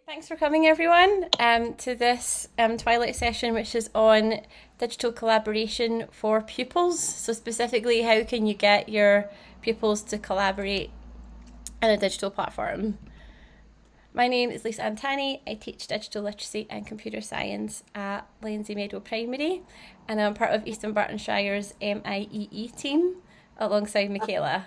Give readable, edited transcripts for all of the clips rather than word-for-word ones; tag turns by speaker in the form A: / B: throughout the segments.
A: Thanks for coming, everyone, to this Twilight session, which is on digital collaboration for pupils. So specifically, how can you get your pupils to collaborate in a digital platform? My name is Lisa Antani. I teach digital literacy and computer science at Lindsay Meadow Primary, and I'm part of Eastern Bartonshire's MIEE team alongside Michaela.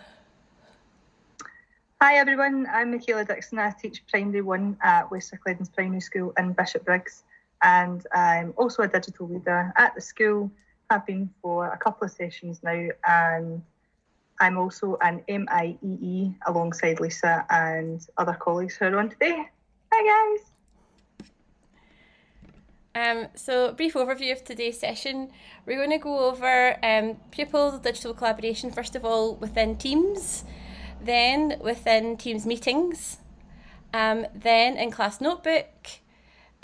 B: Hi everyone, I'm Michaela Dixon. I teach Primary 1 at West Gledens Primary School in Bishopbriggs, and I'm also a digital leader at the school. I've been for a couple of sessions now, and I'm also an MIEE alongside Lisa and other colleagues who are on today. Hi
A: guys! So brief overview of today's session. We're going to go over pupil digital collaboration, first of all within Teams, then within Teams meetings, then in class notebook.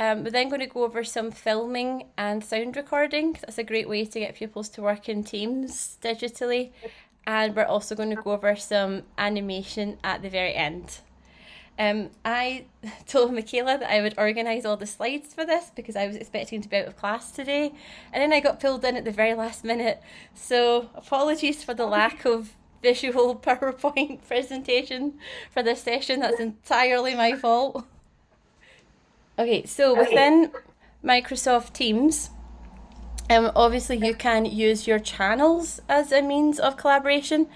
A: We're then going to go over some filming and sound recording. That's a great way to get pupils to work in Teams digitally. And we're also going to go over some animation at the very end. I told Michaela that I would organise all the slides for this because I was expecting to be out of class today, and then I got pulled in at the very last minute. So apologies for the lack of visual PowerPoint presentation for this session. That's entirely my fault. Okay, so within Microsoft Teams, obviously you can use your channels as a means of collaboration.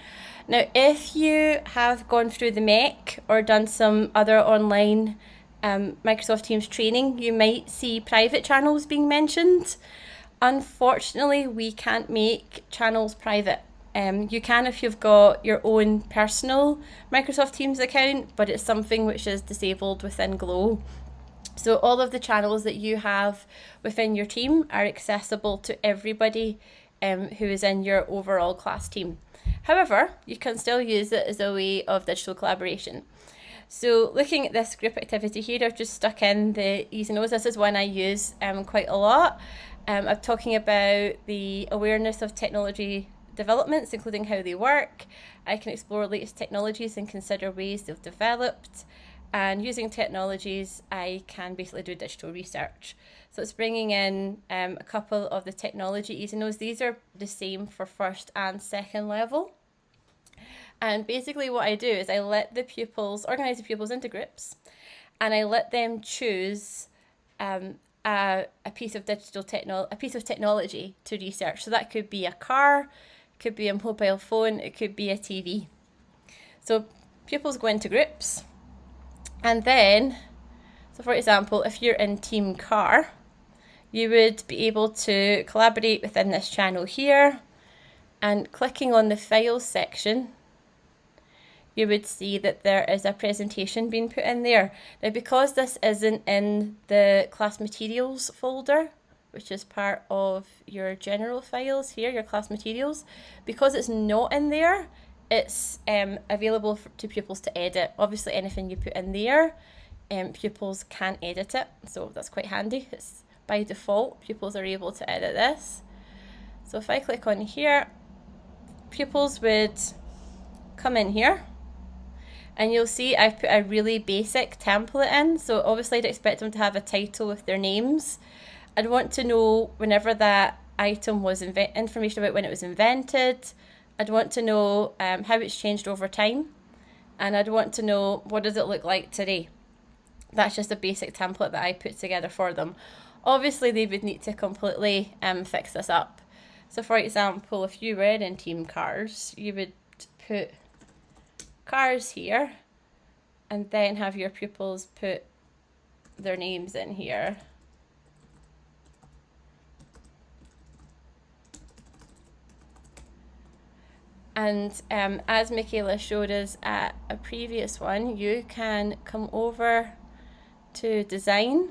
A: Now, if you have gone through the MEC or done some other online Microsoft Teams training, you might see private channels being mentioned. Unfortunately, we can't make channels private. You can if you've got your own personal Microsoft Teams account, but it's something which is disabled within Glow. So all of the channels that you have within your team are accessible to everybody who is in your overall class team. However, you can still use it as a way of digital collaboration. So looking at this group activity here, I've just stuck in the Easy Knows. This is one I use quite a lot. I'm talking about the awareness of technology developments, including how they work. I can explore latest technologies and consider ways they've developed. And using technologies, I can basically do digital research. So it's bringing in a couple of the technology Easy Knows. These are the same for first and second level. And basically what I do is I let the pupils, organise the pupils into groups, and I let them choose a piece of technology to research. So that could be a car, could be a mobile phone, it could be a TV. So pupils go into groups, and then, so for example, if you're in Team Car, you would be able to collaborate within this channel here, and clicking on the Files section, you would see that there is a presentation being put in there. Now, because this isn't in the class materials folder, which is part of your general files here, your class materials, because it's not in there, it's available to pupils to edit. Obviously, anything you put in there, pupils can edit it, so that's quite handy. It's by default, pupils are able to edit this. So if I click on here, pupils would come in here, and you'll see I've put a really basic template in. So obviously I'd expect them to have a title with their names. I'd want to know whenever that item was information about when it was invented. I'd want to know how it's changed over time, and I'd want to know what does it look like today. That's just a basic template that I put together for them. Obviously they would need to completely fix this up. So for example, if you were in Team Cars, you would put cars here, and then have your pupils put their names in here. And as Michaela showed us at a previous one, you can come over to Design,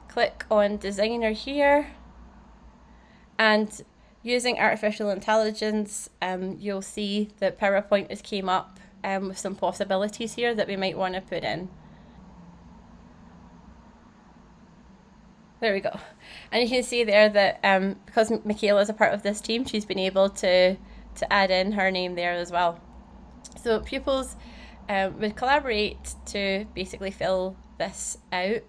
A: click on Designer here, and using artificial intelligence, you'll see that PowerPoint has came up with some possibilities here that we might want to put in. There we go. And you can see there that because Michaela is a part of this team, she's been able to add in her name there as well. So pupils would collaborate to basically fill this out.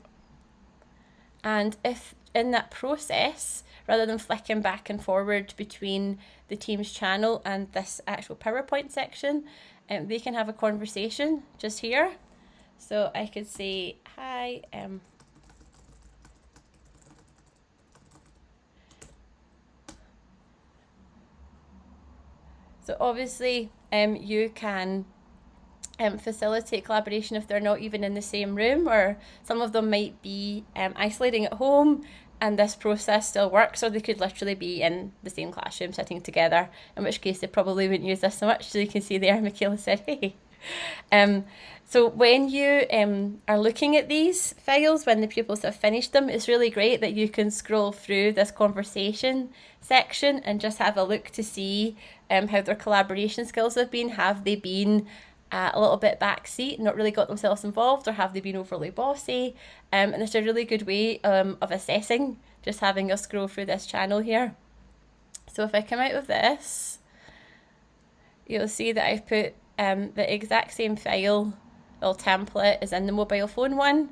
A: And if in that process, rather than flicking back and forward between the Teams channel and this actual PowerPoint section, they can have a conversation just here. So I could say, hi, so obviously you can facilitate collaboration if they're not even in the same room, or some of them might be isolating at home and this process still works, or they could literally be in the same classroom sitting together, in which case they probably wouldn't use this so much. So you can see there, Michaela said, hey. So when you are looking at these files, when the pupils have finished them, it's really great that you can scroll through this conversation section and just have a look to see how their collaboration skills have been. Have they been a little bit backseat, not really got themselves involved, or have they been overly bossy? And it's a really good way of assessing, just having a scroll through this channel here. So if I come out of this, you'll see that I've put the exact same file or template is in the mobile phone one.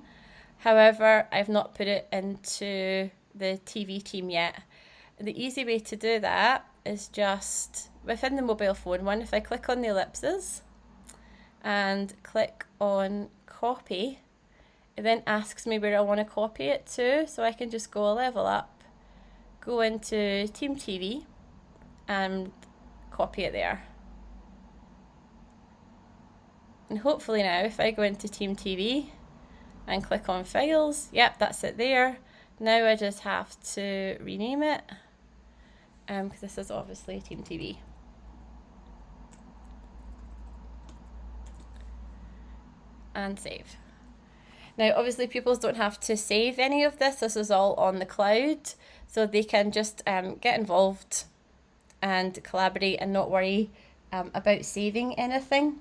A: However, I've not put it into the TV team yet. The easy way to do that is just within the mobile phone one, if I click on the ellipses and click on copy, it then asks me where I want to copy it to, so I can just go a level up, go into Team TV and copy it there. And hopefully now, if I go into Team TV and click on Files, yep, that's it there. Now I just have to rename it, because this is obviously Team TV. And save. Now obviously pupils don't have to save any of this. This is all on the cloud, so they can just get involved and collaborate and not worry about saving anything.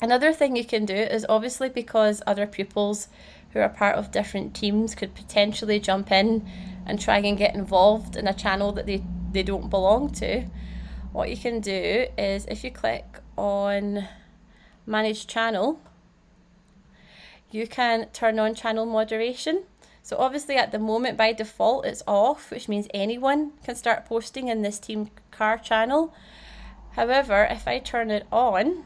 A: Another thing you can do is, obviously because other pupils who are part of different teams could potentially jump in and try and get involved in a channel that they don't belong to, what you can do is if you click on Manage Channel, you can turn on channel moderation. So obviously at the moment by default it's off, which means anyone can start posting in this Team Car channel. However, if I turn it on,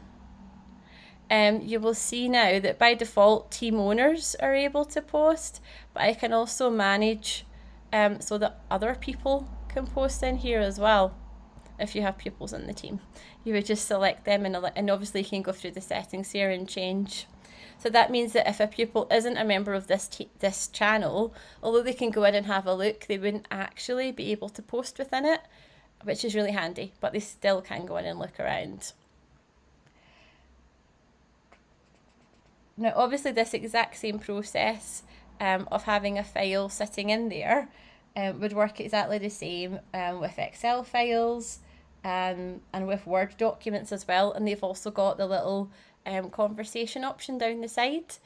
A: you will see now that by default team owners are able to post, but I can also manage so that other people can post in here as well. If you have pupils in the team, you would just select them and obviously you can go through the settings here and change. So that means that if a pupil isn't a member of this channel, although they can go in and have a look, they wouldn't actually be able to post within it, which is really handy, but they still can go in and look around. Now obviously this exact same process of having a file sitting in there would work exactly the same with Excel files and with Word documents as well, and they've also got the little conversation option down the side.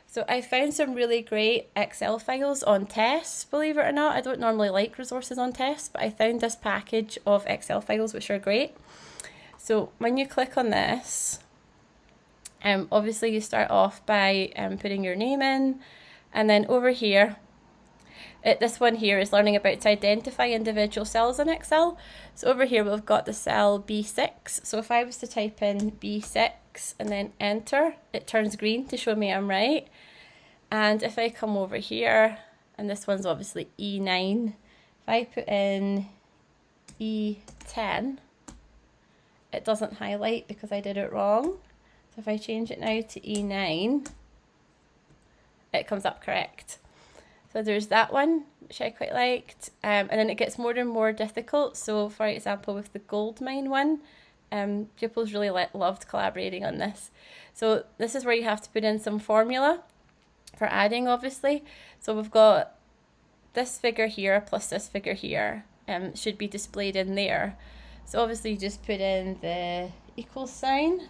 A: So I found some really great Excel files on tests, believe it or not. I don't normally like resources on tests, but I found this package of Excel files which are great. So when you click on this, obviously you start off by putting your name in, and then over here, this one here is learning about to identify individual cells in Excel. So over here we've got the cell B6. So if I was to type in B6 and then enter, it turns green to show me I'm right. And if I come over here, and this one's obviously E9, if I put in E10, it doesn't highlight because I did it wrong. So if I change it now to E9, it comes up correct. So there's that one, which I quite liked. And then it gets more and more difficult. So for example, with the gold mine one, pupils really loved collaborating on this. So this is where you have to put in some formula for adding, obviously. So we've got this figure here plus this figure here should be displayed in there. So obviously you just put in the equal sign.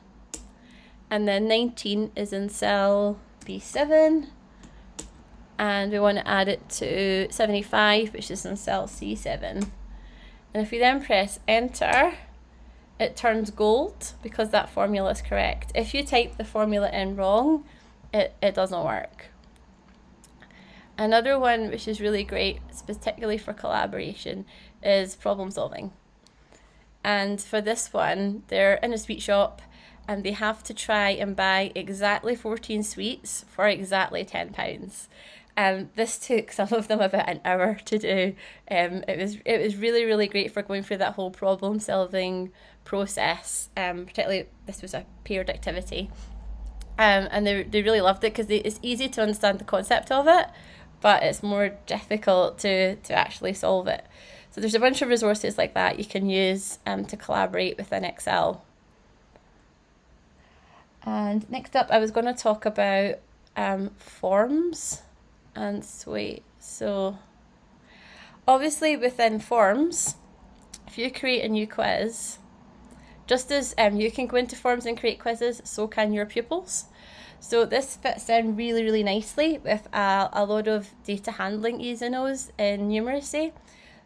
A: And then 19 is in cell B7. And we want to add it to 75, which is in cell C7. And if we then press enter, it turns gold because that formula is correct. If you type the formula in wrong, it doesn't work. Another one which is really great, particularly for collaboration, is problem solving. And for this one, they're in a sweet shop and they have to try and buy exactly 14 sweets for exactly £10. And this took some of them about an hour to do. It was really, really great for going through that whole problem solving process. Particularly, this was a paired activity. And they really loved it because it's easy to understand the concept of it, but it's more difficult to actually solve it. So there's a bunch of resources like that you can use to collaborate within Excel. And next up, I was going to talk about forms and Sway. So obviously within forms, if you create a new quiz, just as you can go into forms and create quizzes, so can your pupils. So this fits in really, really nicely with a load of data handling E's and O's in numeracy.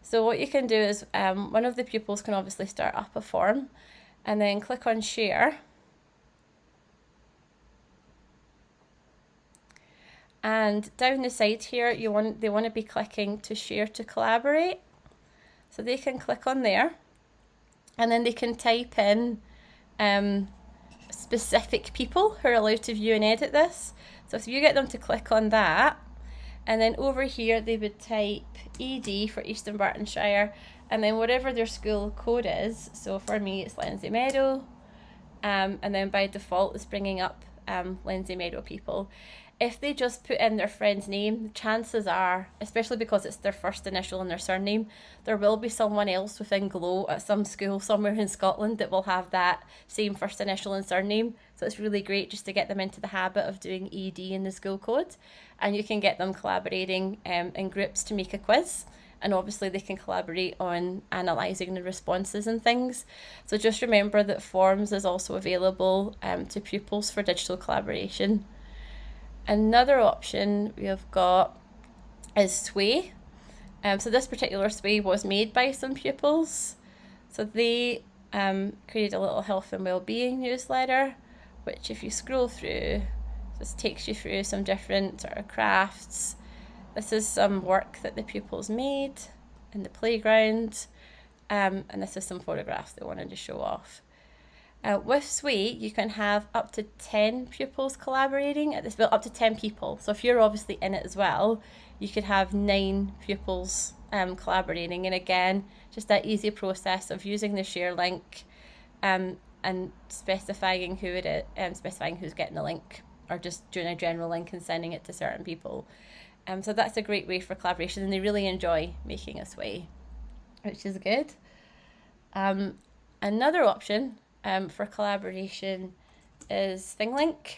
A: So what you can do is one of the pupils can obviously start up a form and then click on share. And down the side here, they want to be clicking to share to collaborate. So they can click on there and then they can type in specific people who are allowed to view and edit this. So if you get them to click on that, and then over here they would type ED for Eastern Bartonshire, and then whatever their school code is. So for me it's Lindsay Meadow, and then by default it's bringing up Lindsay Meadow people. If they just put in their friend's name, chances are, especially because it's their first initial and their surname, there will be someone else within Glow at some school somewhere in Scotland that will have that same first initial and surname. So it's really great just to get them into the habit of doing ED in the school code. And you can get them collaborating in groups to make a quiz. And obviously they can collaborate on analysing the responses and things. So just remember that forms is also available to pupils for digital collaboration. Another option we have got is Sway. So this particular Sway was made by some pupils. So they created a little health and wellbeing newsletter, which if you scroll through, this takes you through some different sort of crafts. This is some work that the pupils made in the playground, and this is some photographs they wanted to show off. With Sway, you can have up to 10 pupils collaborating at this, well, up to 10 people. So if you're obviously in it as well, you could have 9 pupils collaborating. And again, just that easy process of using the share link and specifying who it is, specifying who's getting the link, or just doing a general link and sending it to certain people. So that's a great way for collaboration, and they really enjoy making a Sway, which is good. Another option for collaboration is ThingLink.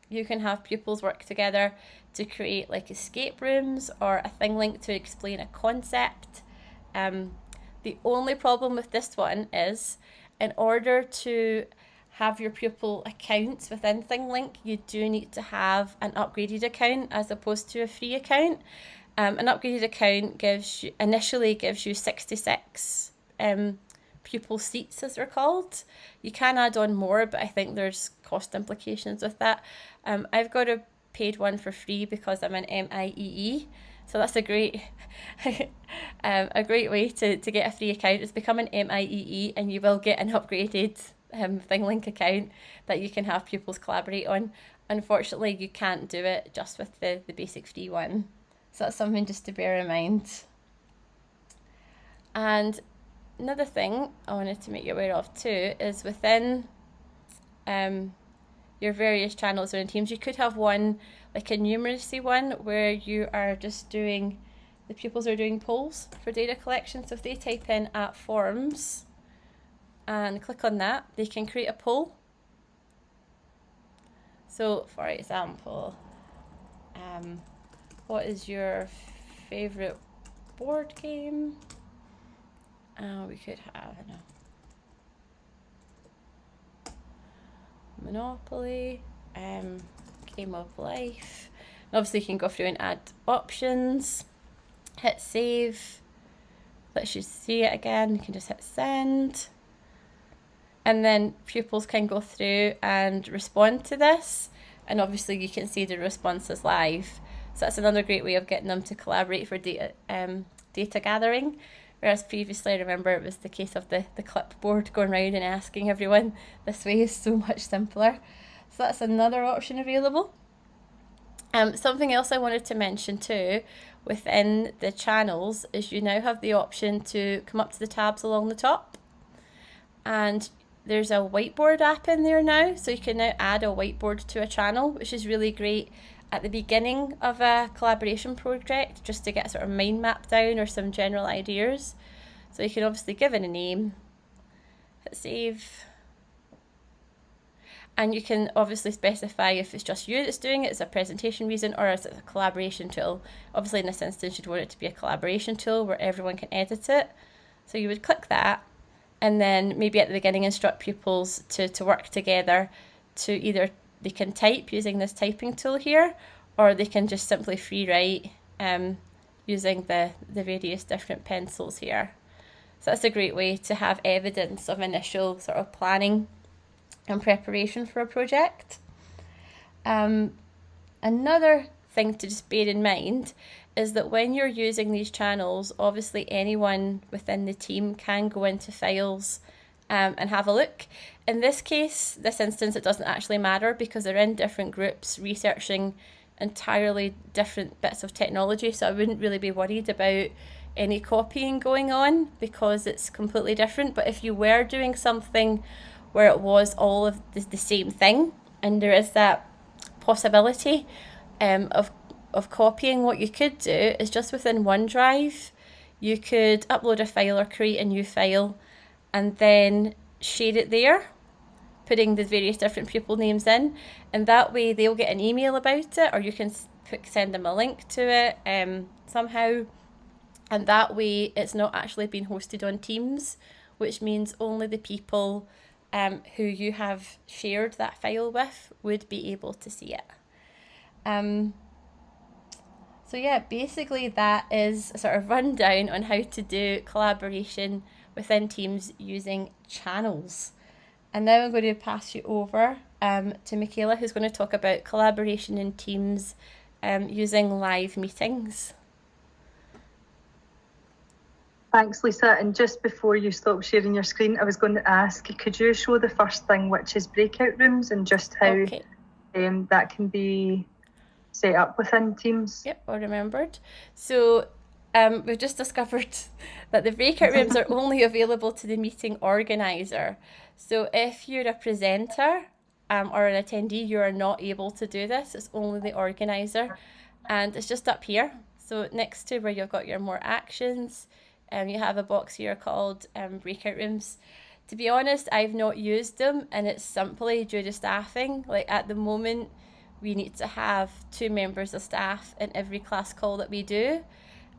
A: You can have pupils work together to create like escape rooms or a ThingLink to explain a concept. The only problem with this one is in order to have your pupil accounts within ThingLink, you do need to have an upgraded account as opposed to a free account. An upgraded account initially gives you 66 pupil seats, as they're called. You can add on more, but I think there's cost implications with that. I've got a paid one for free because I'm an MIEE, so that's a great way to get a free account is become an MIEE, and you will get an upgraded ThingLink account that you can have pupils collaborate on. Unfortunately, you can't do it just with the basic free one, so that's something just to bear in mind. And another thing I wanted to make you aware of too is within your various channels or in teams, you could have one like a numeracy one where you are just doing, the pupils are doing polls for data collection. So if they type in at forms and click on that, they can create a poll. So for example, what is your favourite board game? We could have, I don't know, Monopoly, Game of Life. And obviously you can go through and add options, hit save, lets you see it again, you can just hit send. And then pupils can go through and respond to this. and obviously you can see the responses live. So that's another great way of getting them to collaborate for data gathering. Whereas previously, I remember it was the case of the clipboard going around and asking everyone. This way is so much simpler. So that's another option available. Something else I wanted to mention too within the channels is you now have the option to come up to the tabs along the top, and there's a whiteboard app in there now, so you can now add a whiteboard to a channel, which is really great at the beginning of a collaboration project, just to get sort of mind map down or some general ideas. So you can obviously give it a name, hit save, and you can obviously specify if it's just you that's doing it, it's a presentation reason, or is it a collaboration tool. Obviously in this instance you'd want it to be a collaboration tool where everyone can edit it. So you would click that, and then maybe at the beginning instruct pupils to work together to either they can type using this typing tool here, or they can just simply free write using the various different pencils here. So that's a great way to have evidence of initial sort of planning and preparation for a project. Another thing to just bear in mind is that when you're using these channels, obviously anyone within the team can go into files and have a look. In this case, this instance, it doesn't actually matter because they're in different groups researching entirely different bits of technology, so I wouldn't really be worried about any copying going on because it's completely different. But if you were doing something where it was all of the same thing, and there is that possibility of copying, what you could do is just within OneDrive, you could upload a file or create a new file and then share it there, putting the various different pupil names in, and that way they'll get an email about it, or you can send them a link to it somehow, and that way it's not actually being hosted on Teams, which means only the people who you have shared that file with would be able to see it. So yeah, basically that is a sort of rundown on how to do collaboration within Teams using channels. And now I'm going to pass you over to Michaela, who's going to talk about collaboration in Teams using live meetings.
B: Thanks, Lisa. And just before you stop sharing your screen, I was going to ask, could you show the first thing, which is breakout rooms, and just how that can be set up within Teams?
A: Yep, I remembered. So we've just discovered that the breakout rooms are only available to the meeting organizer. So if you're a presenter or an attendee, you are not able to do this. It's only the organizer, and it's just up here. So next to where you've got your more actions, you have a box here called breakout rooms. To be honest, I've not used them, and it's simply due to staffing. Like at the moment, we need to have 2 members of staff in every class call that we do.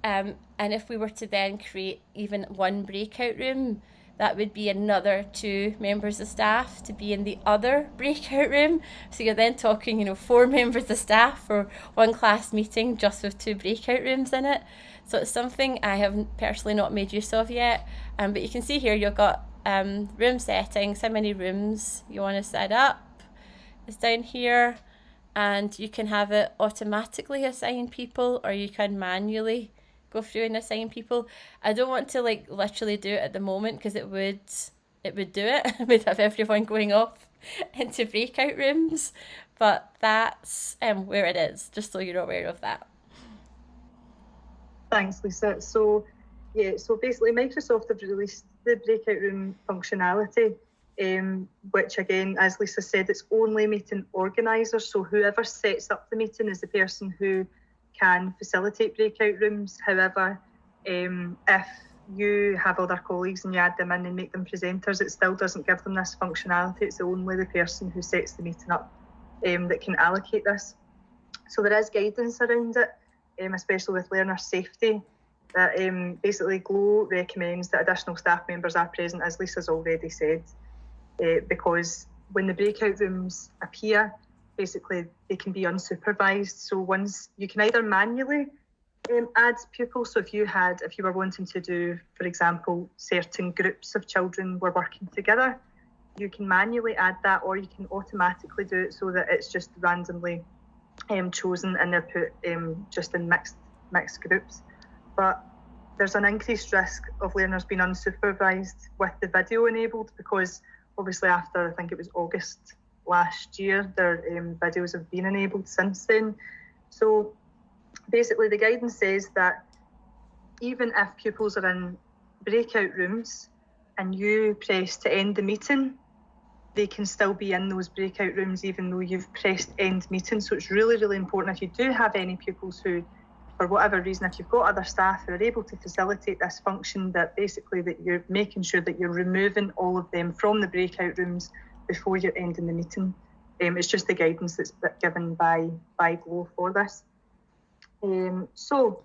A: And if we were to then create even one breakout room, that would be another 2 members of staff to be in the other breakout room. So you're then talking, 4 members of staff for one class meeting just with 2 breakout rooms in it. So it's something I have personally not made use of yet. But you can see here you've got room settings, how many rooms you want to set up. It's down here, and you can have it automatically assign people, or you can manually go through and assign people. I don't want to literally do it at the moment because it would do it. It would have everyone going off into breakout rooms, but that's where it is, just so you're aware of that.
B: Thanks, Lisa. So basically Microsoft have released the breakout room functionality, which again, as Lisa said, it's only meeting organisers. So whoever sets up the meeting is the person who can facilitate breakout rooms. However, if you have other colleagues and you add them in and make them presenters, it still doesn't give them this functionality. It's only the person who sets the meeting up that can allocate this. So there is guidance around it, especially with learner safety, that basically GLOW recommends that additional staff members are present, as Lisa's already said, because when the breakout rooms appear, basically they can be unsupervised. So once you can either manually add pupils. So if you were wanting to do, for example, certain groups of children were working together, you can manually add that, or you can automatically do it so that it's just randomly chosen and they're put just in mixed groups. But there's an increased risk of learners being unsupervised with the video enabled, because obviously after, I think it was August last year, their videos have been enabled since then. So basically the guidance says that even if pupils are in breakout rooms and you press to end the meeting, they can still be in those breakout rooms even though you've pressed end meeting. So it's really, really important, if you do have any pupils who, for whatever reason, if you've got other staff who are able to facilitate this function, that basically that you're making sure that you're removing all of them from the breakout rooms before you're ending the meeting. It's just the guidance that's given by GLOW for this. So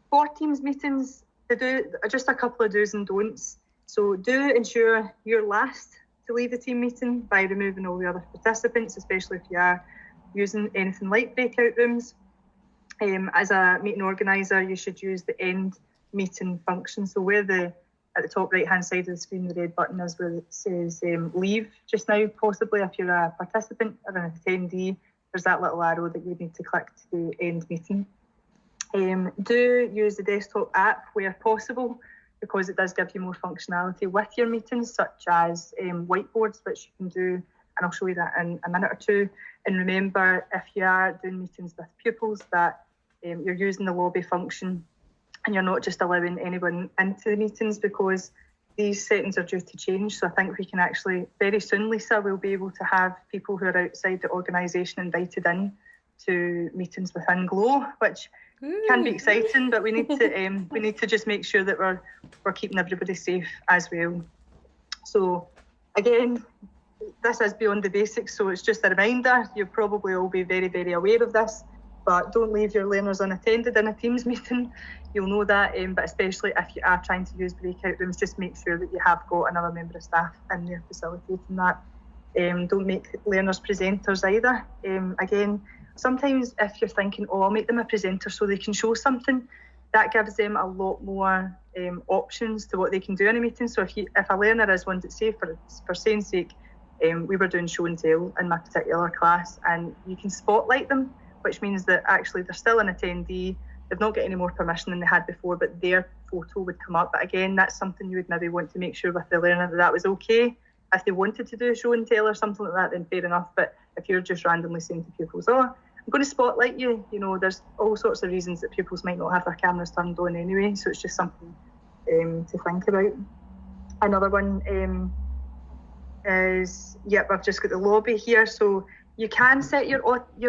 B: for Teams meetings, they do just a couple of do's and don'ts. So do ensure you're last to leave the team meeting by removing all the other participants, especially if you are using anything like breakout rooms. As a meeting organiser, you should use the end meeting function. So where at the top right hand side of the screen, the red button is where it says leave just now. Possibly if you're a participant or an attendee, there's that little arrow that you need to click to end meeting. Do use the desktop app where possible, because it does give you more functionality with your meetings, such as whiteboards, which you can do, and I'll show you that in a minute or two. And remember, if you are doing meetings with pupils, that you're using the lobby function and you're not just allowing anyone into the meetings, because these settings are due to change. So I think we can actually, very soon, Lisa, we'll be able to have people who are outside the organisation invited in to meetings within GLOW, which can be exciting, but we need to just make sure that we're keeping everybody safe as well. So again, this is beyond the basics, so it's just a reminder. You'll probably all be very, very aware of this, but don't leave your learners unattended in a Teams meeting. You'll know that, but especially if you are trying to use breakout rooms, just make sure that you have got another member of staff in there facilitating that. Don't make learners presenters either. Again, sometimes if you're thinking, I'll make them a presenter so they can show something, that gives them a lot more options to what they can do in a meeting. So if a learner is one, say for saying sake, we were doing show and tell in my particular class, and you can spotlight them, which means that actually they're still an attendee, they've not got any more permission than they had before, but their photo would come up. But again, that's something you would maybe want to make sure with the learner that was okay. If they wanted to do a show and tell or something like that, then fair enough. But if you're just randomly saying to pupils, I'm going to spotlight you, there's all sorts of reasons that pupils might not have their cameras turned on anyway, so it's just something to think about. Another one is, I've just got the lobby here, so you can set your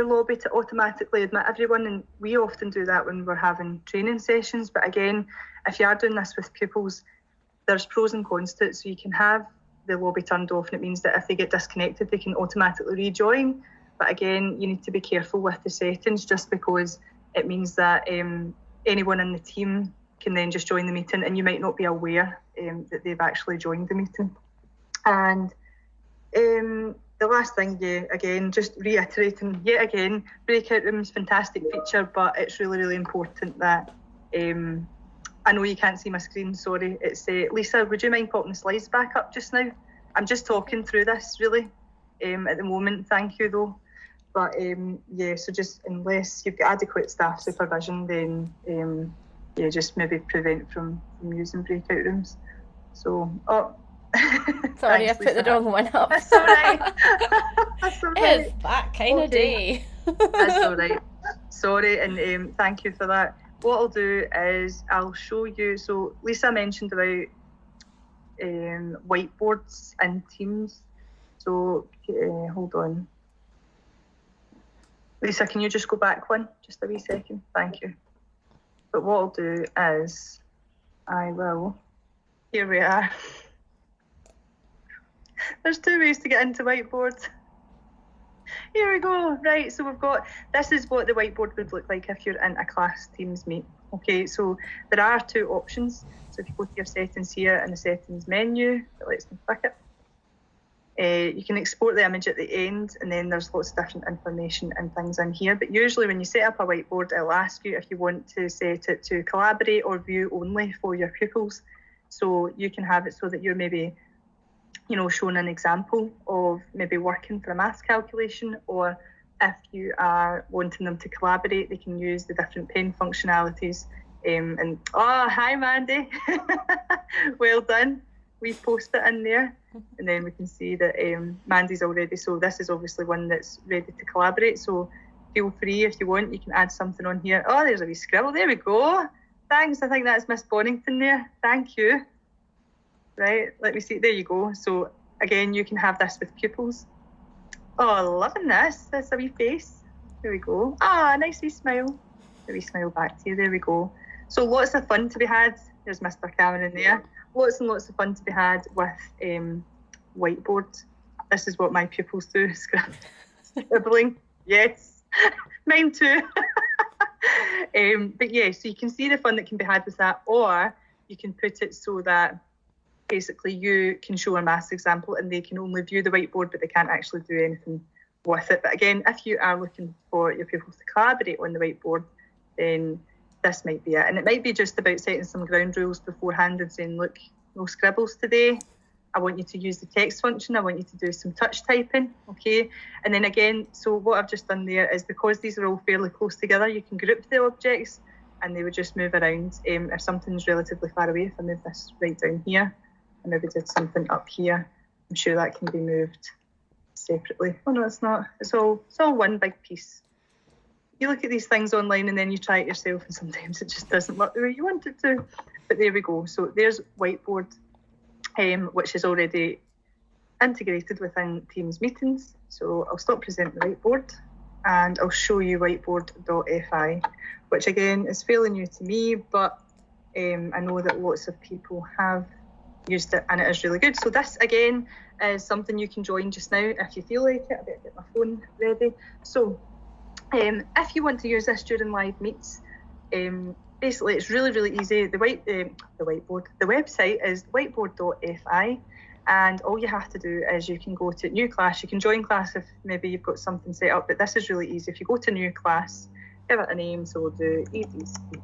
B: lobby to automatically admit everyone, and we often do that when we're having training sessions. But again, if you are doing this with pupils, there's pros and cons to it. So you can have the lobby turned off, and it means that if they get disconnected, they can automatically rejoin. But again, you need to be careful with the settings, just because it means that anyone in the team can then just join the meeting, and you might not be aware that they've actually joined the meeting. And the last thing, again, just reiterating yet again, breakout rooms, fantastic feature, but it's really, really important that, I know you can't see my screen, sorry. It's Lisa, would you mind popping the slides back up just now? I'm just talking through this really at the moment, thank you though. But so just unless you've got adequate staff supervision, then just maybe prevent from using breakout rooms. So,
A: sorry,
B: thanks,
A: I put the wrong one up.
B: That's all right. That's all right.
A: It's that kind of day.
B: That's all right. Sorry, and thank you for that. What I'll do is I'll show you. So Lisa mentioned about whiteboards in Teams. So hold on. Lisa, can you just go back just a wee second? Thank you. But what I'll do is here we are. There's two ways to get into whiteboards. Here we go. Right, so this is what the whiteboard would look like if you're in a class Teams meet. Okay, so there are two options. So if you go to your settings here in the settings menu, it lets me click it. You can export the image at the end, and then there's lots of different information and things in here. But usually when you set up a whiteboard, it'll ask you if you want to set it to collaborate or view only for your pupils. So you can have it so that you're shown an example of maybe working for a maths calculation, or if you are wanting them to collaborate, they can use the different pen functionalities. And hi Mandy, well done. We post it in there, and then we can see that Mandy's already. So this is obviously one that's ready to collaborate. So feel free, if you want, you can add something on here. Oh, there's a wee scribble. There we go. Thanks. I think that's Miss Bonington there. Thank you. Right, let me see. There you go. So again, you can have this with pupils. Oh, loving this. That's a wee face. There we go. Nice wee smile. A wee smile back to you. There we go. So lots of fun to be had. There's Mr. Cameron there. Lots and lots of fun to be had with whiteboard. This is what my pupils do. Scribbling. Yes. Mine too. But yeah, so you can see the fun that can be had with that, or you can put it so that basically you can show a maths example and they can only view the whiteboard, but they can't actually do anything with it. But again, if you are looking for your pupils to collaborate on the whiteboard, then this might be it. And it might be just about setting some ground rules beforehand and saying, look, no scribbles today. I want you to use the text function. I want you to do some touch typing, okay? And then again, so what I've just done there is, because these are all fairly close together, you can group the objects and they would just move around. If something's relatively far away, if I move this right down here, I maybe did something up here, I'm sure that can be moved separately. Oh no, it's not. It's all one big piece. You look at these things online and then you try it yourself, and sometimes it just doesn't work the way you want it to. But there we go. So there's whiteboard, which is already integrated within Teams meetings. So I'll stop presenting the whiteboard and I'll show you whiteboard.fi, which again is fairly new to me, but I know that lots of people have used it and it is really good. So this again is something you can join just now if you feel like it. I better get my phone ready. So if you want to use this during live meets, basically it's really easy. The website is whiteboard.fi, and all you have to do is you can go to new class. You can join class if maybe you've got something set up, but this is really easy. If you go to new class, give it a name, so we'll do EDC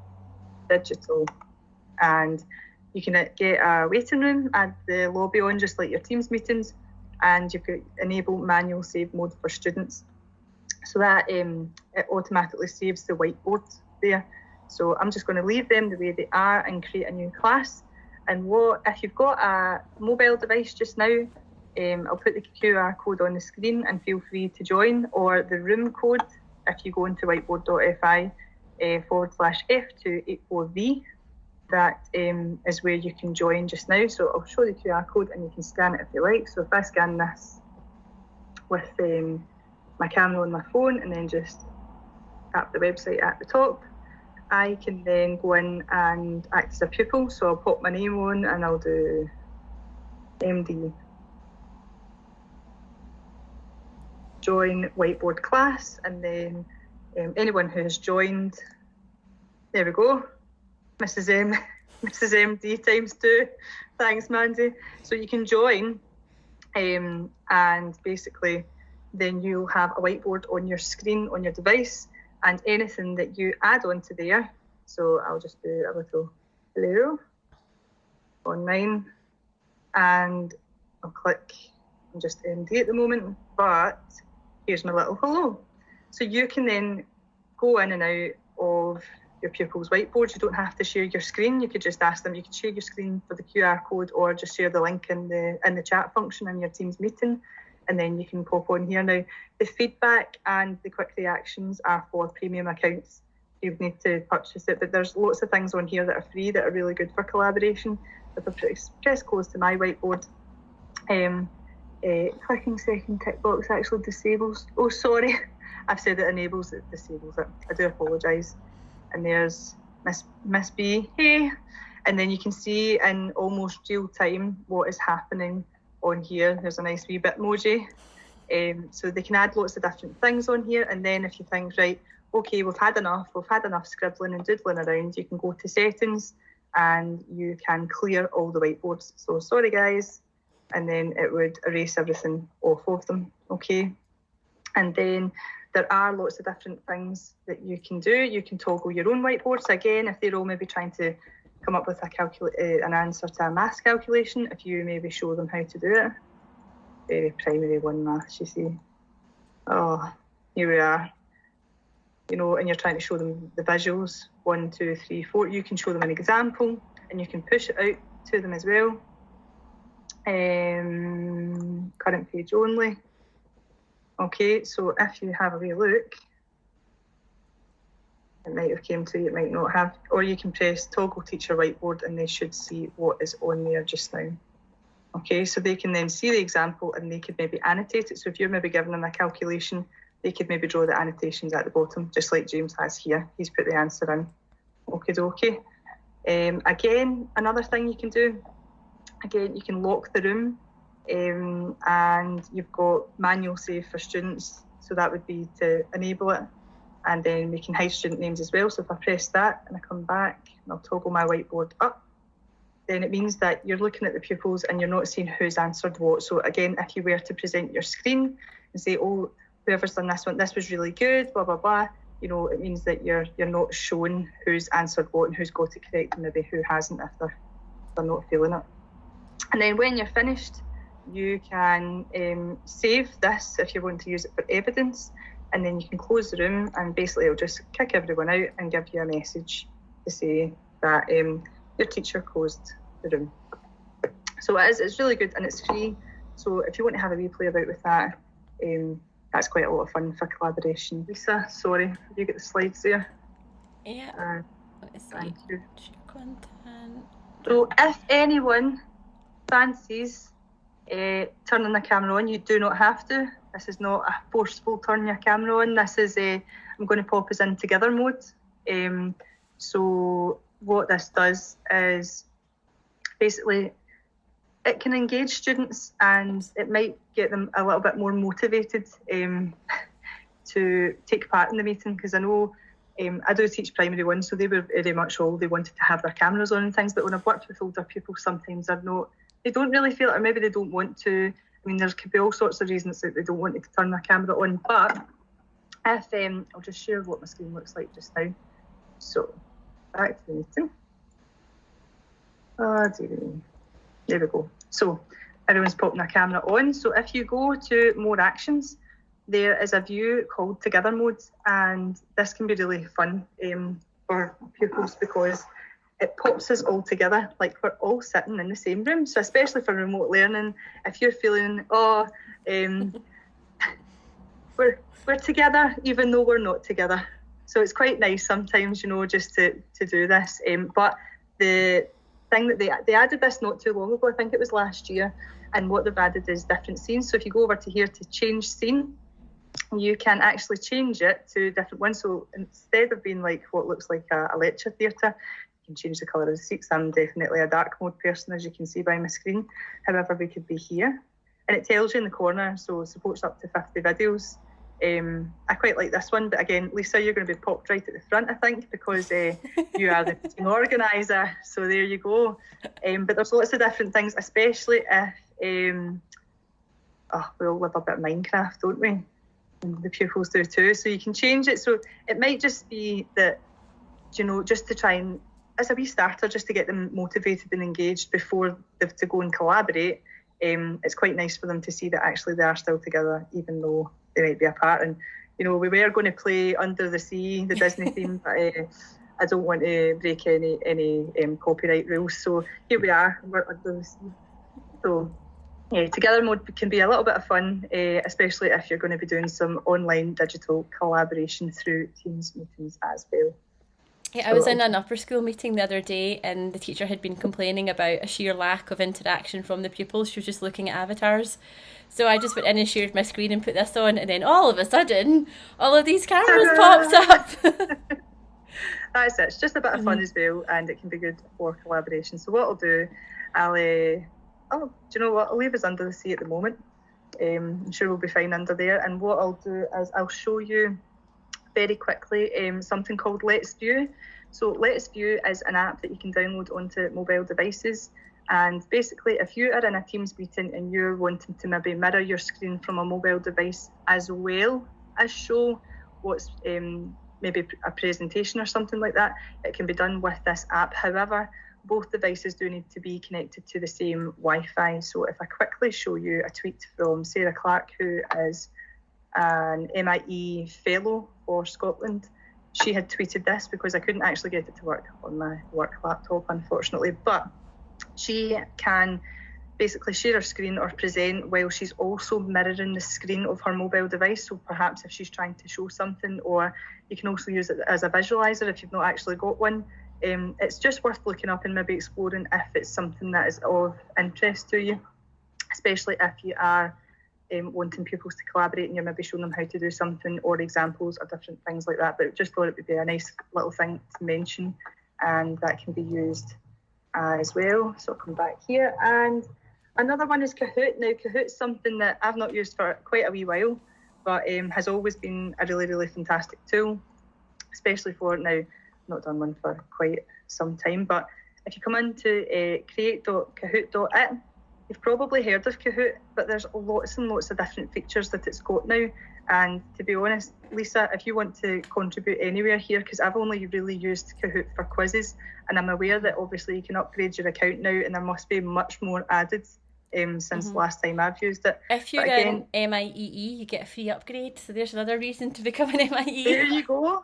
B: Digital, and you can get a waiting room, add the lobby on just like your Teams meetings, and you've got enable manual save mode for students. So that it automatically saves the whiteboard there. So I'm just going to leave them the way they are and create a new class. And if you've got a mobile device just now, I'll put the QR code on the screen and feel free to join, or the room code if you go into whiteboard.fi /F284V. That is where you can join just now. So I'll show the QR code and you can scan it if you like. So if I scan this with my camera on my phone and then just tap the website at the top, I can then go in and act as a pupil. So I'll pop my name on and I'll do MD join whiteboard class, and then anyone who has joined, there we go, Mrs. MD times 2. Thanks, Mandy. So you can join, and basically then you'll have a whiteboard on your screen on your device, and anything that you add onto there. So I'll just do a little hello on mine, and I'll click. I'm just MD at the moment, but here's my little hello. So you can then go in and out of your pupils' whiteboards. You don't have to share your screen. You could just ask them. You could share your screen for the QR code, or just share the link in the chat function in your Teams meeting, and then you can pop on here. Now, the feedback and the quick reactions are for premium accounts. You need to purchase it, but there's lots of things on here that are free that are really good for collaboration. If I press close to my whiteboard, clicking second tick box actually disables. Oh, sorry, I've said it enables, it disables it. I do apologise. And there's Miss B, hey. And then you can see in almost real time what is happening on here. There's a nice wee bitmoji. So they can add lots of different things on here. And then if you think, right, okay, we've had enough scribbling and doodling around, you can go to settings and you can clear all the whiteboards. So sorry guys, and then it would erase everything off of them, okay? And then there are lots of different things that you can do. You can toggle your own whiteboards. Again, if they're all maybe trying to come up with an answer to a maths calculation, if you maybe show them how to do it. primary 1 maths, you see. Oh, here we are. You know, and you're trying to show them the visuals, 1, 2, 3, 4. You can show them an example and you can push it out to them as well. Current page only. Okay, so if you have a wee look, it might have came to you, it might not have, or you can press toggle teacher whiteboard and they should see what is on there just now. Okay, so they can then see the example and they could maybe annotate it. So if you're maybe giving them a calculation, they could maybe draw the annotations at the bottom, just like James has here. He's put the answer in. Okie dokie. Again, another thing you can do, again, you can lock the room and you've got manual save for students. So that would be to enable it. And then we can hide student names as well. So if I press that and I come back and I'll toggle my whiteboard up, then it means that you're looking at the pupils and you're not seeing who's answered what. So again, if you were to present your screen and say, oh, whoever's done this one, this was really good, blah, blah, blah, you know, it means that you're not showing who's answered what and who's got it correct and maybe who hasn't if they're not feeling it. And then when you're finished, you can save this if you want to use it for evidence, and then you can close the room and basically it'll just kick everyone out and give you a message to say that your teacher closed the room. So it's really good and it's free. So if you want to have a wee play about with that, that's quite a lot of fun for collaboration. Lisa, sorry, have you got the slides there?
A: Yeah.
B: Thank you.
A: Content.
B: So if anyone fancies turning the camera on, you do not have to. This is not a forceful turn your camera on. This is I'm going to pop us in together mode. So what this does is basically it can engage students and it might get them a little bit more motivated to take part in the meeting, because I know I do teach primary 1, so they were very much all they wanted to have their cameras on and things, but when I've worked with older pupils, sometimes they don't really feel it, or maybe they don't want to. I mean, there could be all sorts of reasons that they don't want to turn their camera on, but if I'll just share what my screen looks like just now. So back to the meeting. There we go. So everyone's popping their camera on. So if you go to more actions, there is a view called Together Mode, and this can be really fun for pupils because it pops us all together, like we're all sitting in the same room. So especially for remote learning, if you're feeling, we're together even though we're not together. So it's quite nice sometimes, you know, just to do this. But the thing that they added this not too long ago, I think it was last year, and what they've added is different scenes. So if you go over to here to change scene, you can actually change it to different ones. So instead of being like what looks like a lecture theatre, you can change the colour of the seats. I'm definitely a dark mode person, as you can see by my screen. However, we could be here. And it tells you in the corner, so it supports up to 50 videos. I quite like this one, but again, Lisa, you're going to be popped right at the front, I think, because you are the team organiser. So there you go. But there's lots of different things, especially if we all love a bit of Minecraft, don't we? And the pupils do too. So you can change it. So it might just be that, you know, just to try and, as a wee starter, just to get them motivated and engaged before they've to go and collaborate. It's quite nice for them to see that actually they are still together, even though they might be apart. And, you know, we were going to play Under the Sea, the Disney theme, but I don't want to break any copyright rules. So here we are, we're Under the Sea. So yeah, Together Mode can be a little bit of fun, especially if you're going to be doing some online digital collaboration through Teams meetings as well.
A: Yeah, I was in an upper school meeting the other day and the teacher had been complaining about a sheer lack of interaction from the pupils. She was just looking at avatars. So I just went in and shared my screen and put this on, and then all of a sudden, all of these cameras popped up.
B: That's it. It's just a bit of fun as well, and it can be good for collaboration. So what I'll do, do you know what? I'll leave us Under the Sea at the moment. I'm sure we'll be fine under there. And what I'll do is I'll show you very quickly something called Let's View. So Let's View is an app that you can download onto mobile devices, and basically if you are in a Teams meeting and you're wanting to maybe mirror your screen from a mobile device as well as show what's maybe a presentation or something like that, it can be done with this app. However, both devices do need to be connected to the same Wi-Fi. So if I quickly show you a tweet from Sarah Clark, who is an MIE fellow for Scotland, she had tweeted this because I couldn't actually get it to work on my work laptop, unfortunately, but she can basically share her screen or present while she's also mirroring the screen of her mobile device. So perhaps if she's trying to show something, or you can also use it as a visualizer if you've not actually got one. It's just worth looking up and maybe exploring if it's something that is of interest to you, especially if you are wanting pupils to collaborate and you're maybe showing them how to do something, or examples or different things like that. But just thought it would be a nice little thing to mention, and that can be used as well. So I'll come back here. And another one is Kahoot. Now, Kahoot's something that I've not used for quite a wee while, but has always been a really, really fantastic tool, especially for now. Not done one for quite some time, but if you come into create.kahoot.it, you've probably heard of Kahoot, but there's lots and lots of different features that it's got now. And to be honest, Lisa, if you want to contribute anywhere here, because I've only really used Kahoot for quizzes, and I'm aware that obviously you can upgrade your account now, and there must be much more added since last time I've used it.
A: If you're an MIEE, you get a free upgrade, so there's another reason to become an MIE.
B: There you go.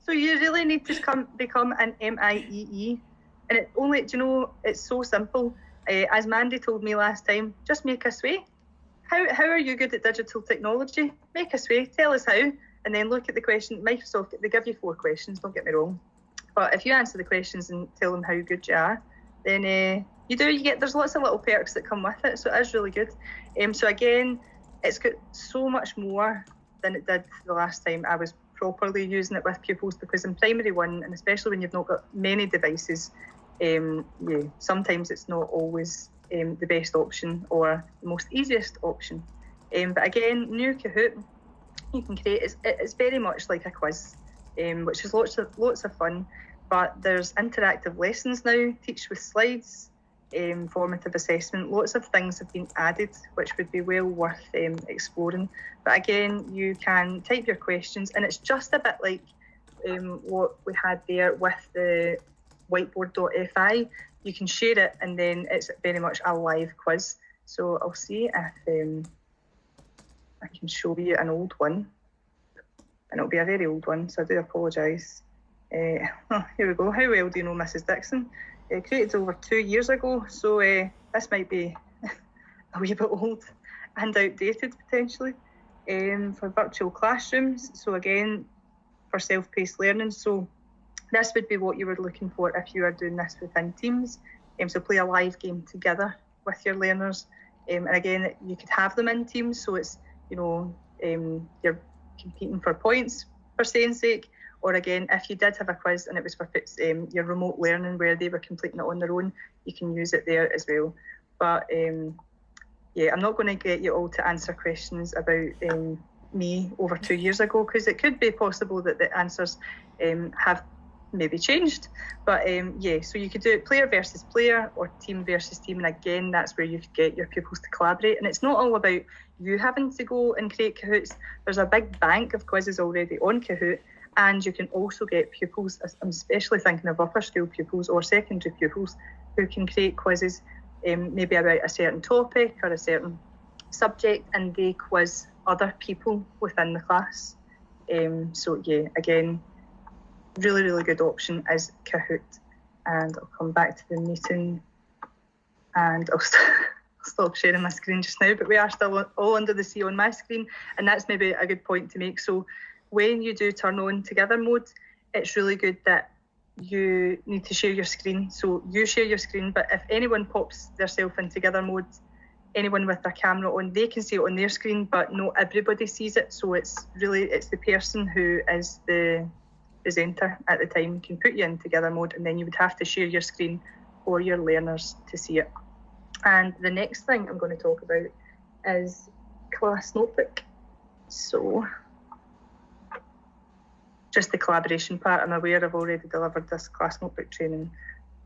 B: So you really need to become an MIEE, and it only, do you know, it's so simple. As Mandy told me last time, just make a sway. How are you good at digital technology? Make a sway, tell us how, and then look at the question. Microsoft, they give you 4 questions, don't get me wrong, but if you answer the questions and tell them how good you are, then there's lots of little perks that come with it, so it is really good. So again, it's got so much more than it did the last time I was properly using it with pupils, because in primary 1, and especially when you've not got many devices, sometimes it's not always the best option or the most easiest option. But again, new Kahoot you can create, it's very much like a quiz, which is lots of fun, but there's interactive lessons now, teach with slides, formative assessment, lots of things have been added which would be well worth exploring. But again, you can type your questions, and it's just a bit like what we had there with the whiteboard.fi. You can share it, and then it's very much a live quiz. So I'll see if I can show you an old one, and it'll be a very old one, so I do apologise. Here we go. How well do you know Mrs. Dixon? Created over 2 years ago, so this might be a wee bit old and outdated potentially, for virtual classrooms. So again, for self-paced learning. So this would be what you were looking for if you are doing this within teams. So play a live game together with your learners. And again, you could have them in teams, so it's, you're competing for points for saying sake. Or again, if you did have a quiz and it was for your remote learning where they were completing it on their own, you can use it there as well. But I'm not going to get you all to answer questions about me over 2 years ago, because it could be possible that the answers have maybe changed. But so you could do it player versus player or team versus team, and again, that's where you could get your pupils to collaborate. And it's not all about you having to go and create Kahoots. There's a big bank of quizzes already on Kahoot. And you can also get pupils, I'm especially thinking of upper school pupils or secondary pupils, who can create quizzes maybe about a certain topic or a certain subject, and they quiz other people within the class. Again, really, really good option is Kahoot. And I'll come back to the meeting, and I'll stop sharing my screen just now, but we are still all under the sea on my screen, and that's maybe a good point to make. So when you do turn on together mode, it's really good that you need to share your screen. So you share your screen, but if anyone pops themselves in together mode, anyone with their camera on, they can see it on their screen, but not everybody sees it. So it's the person who is the presenter at the time can put you in together mode, and then you would have to share your screen for your learners to see it. And the next thing I'm going to talk about is Class Notebook. So just the collaboration part, I'm aware I've already delivered this Class Notebook training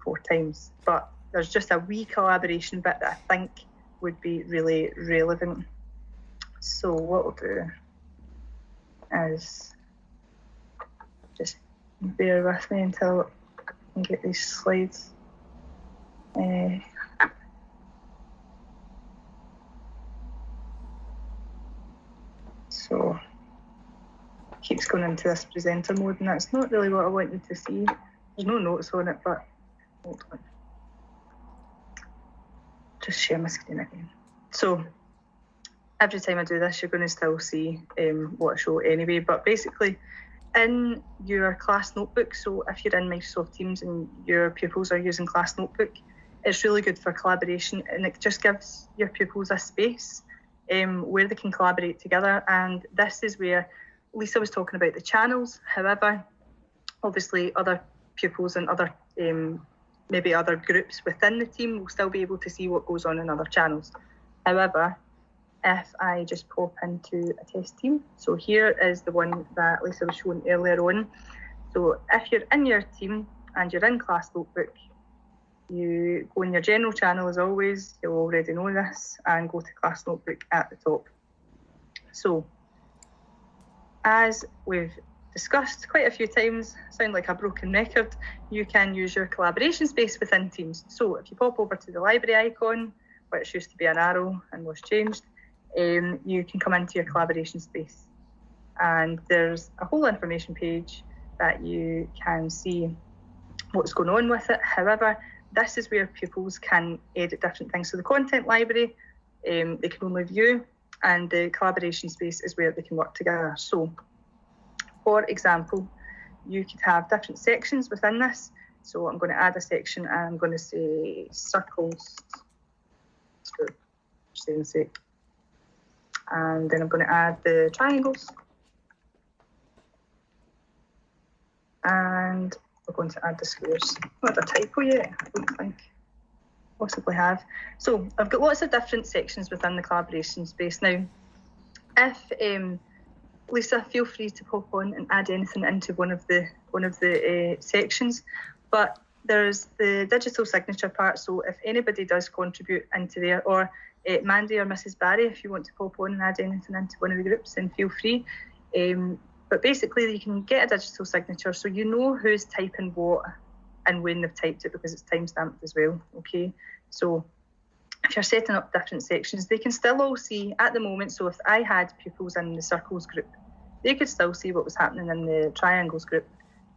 B: 4 times, but there's just a wee collaboration bit that I think would be really relevant. So what we'll do is just bear with me until I can get these slides So keeps going into this presenter mode, and that's not really what I want you to see. There's no notes on it, but hold on. Just share my screen again. So every time I do this, you're going to still see what I show anyway, but basically in your class notebook, so if you're in Microsoft Teams and your pupils are using class notebook, it's really good for collaboration, and it just gives your pupils a space where they can collaborate together. And this is where Lisa was talking about the channels. However, obviously other pupils and other maybe other groups within the team will still be able to see what goes on in other channels. However, if I just pop into a test team, so here is the one that Lisa was showing earlier on. So if you're in your team and you're in class notebook, you go in your general channel as always, you'll already know this, and go to class notebook at the top. So as we've discussed quite a few times, sound like a broken record, you can use your collaboration space within Teams. So if you pop over to the library icon, which used to be an arrow and was changed, you can come into your collaboration space. And there's a whole information page that you can see what's going on with it. However, this is where pupils can edit different things. So the content library, they can only view, and the collaboration space is where they can work together. So for example, you could have different sections within this. So I'm going to add a section, and I'm going to say circles, for saying sake. And then I'm going to add the triangles. And we're going to add the squares. Not a typo yet, I don't think. Possibly have. So I've got lots of different sections within the collaboration space. Now, if Lisa, feel free to pop on and add anything into one of the sections. But there's the digital signature part. So if anybody does contribute into there, or Mandy or Mrs. Barry, if you want to pop on and add anything into one of the groups, then feel free. But basically, you can get a digital signature, so you know who's typing what and when they've typed it, because it's time-stamped as well, okay? So if you're setting up different sections, they can still all see at the moment. So if I had pupils in the circles group, they could still see what was happening in the triangles group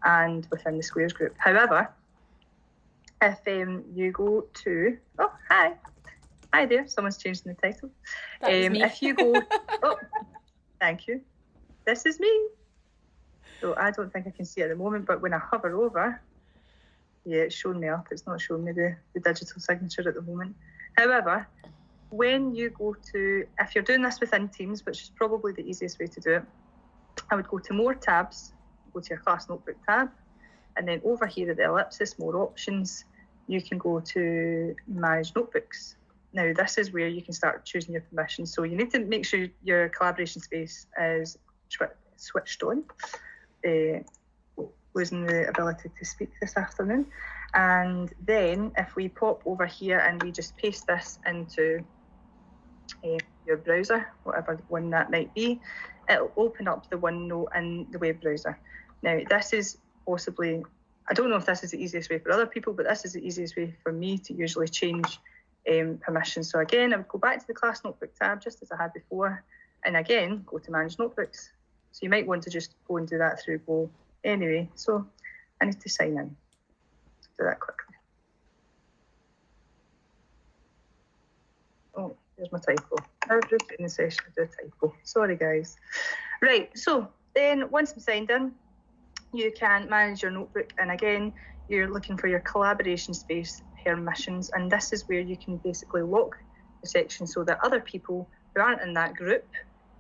B: and within the squares group. However, if you go to, oh, hi there, someone's changing the title. If you go, oh, thank you, this is me. So I don't think I can see it at the moment, but when I hover over, yeah, it's showing me up. It's not showing me the digital signature at the moment. However, when you go to, if you're doing this within Teams, which is probably the easiest way to do it, I would go to more tabs, go to your class notebook tab, and then over here at the ellipsis, more options, you can go to manage notebooks. Now, this is where you can start choosing your permissions. So you need to make sure your collaboration space is switched on. Losing the ability to speak this afternoon. And then if we pop over here and we just paste this into your browser, whatever one that might be, it'll open up the OneNote in the web browser. Now, this is possibly, I don't know if this is the easiest way for other people, but this is the easiest way for me to usually change permissions. So again, I would go back to the class notebook tab, just as I had before, and again, go to manage notebooks. So you might want to just go and do that through Go anyway. So I need to sign in. Do that quickly. Oh, there's my typo. Every in the session I do a typo. Sorry, guys. Right, so then once I'm signed in, you can manage your notebook. And again, you're looking for your collaboration space permissions. And this is where you can basically lock the section so that other people who aren't in that group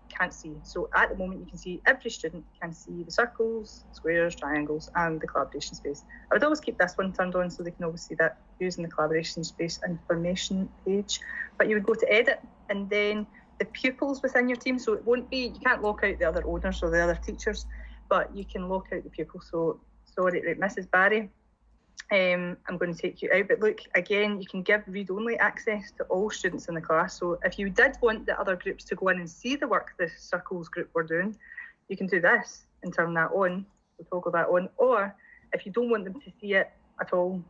B: can't see. So at the moment, you can see every student can see the circles, squares, triangles, and the collaboration space. I would always keep this one turned on so they can always see that using the collaboration space information page. But you would go to edit, and then the pupils within your team. So it won't be, you can't lock out the other owners or the other teachers, but you can lock out the pupils. So sorry, right, Mrs. Barry, I'm going to take you out, but look, again, you can give read-only access to all students in the class. So if you did want the other groups to go in and see the work the circles group were doing, you can do this and turn that on, so toggle that on. Or if you don't want them to see it at all,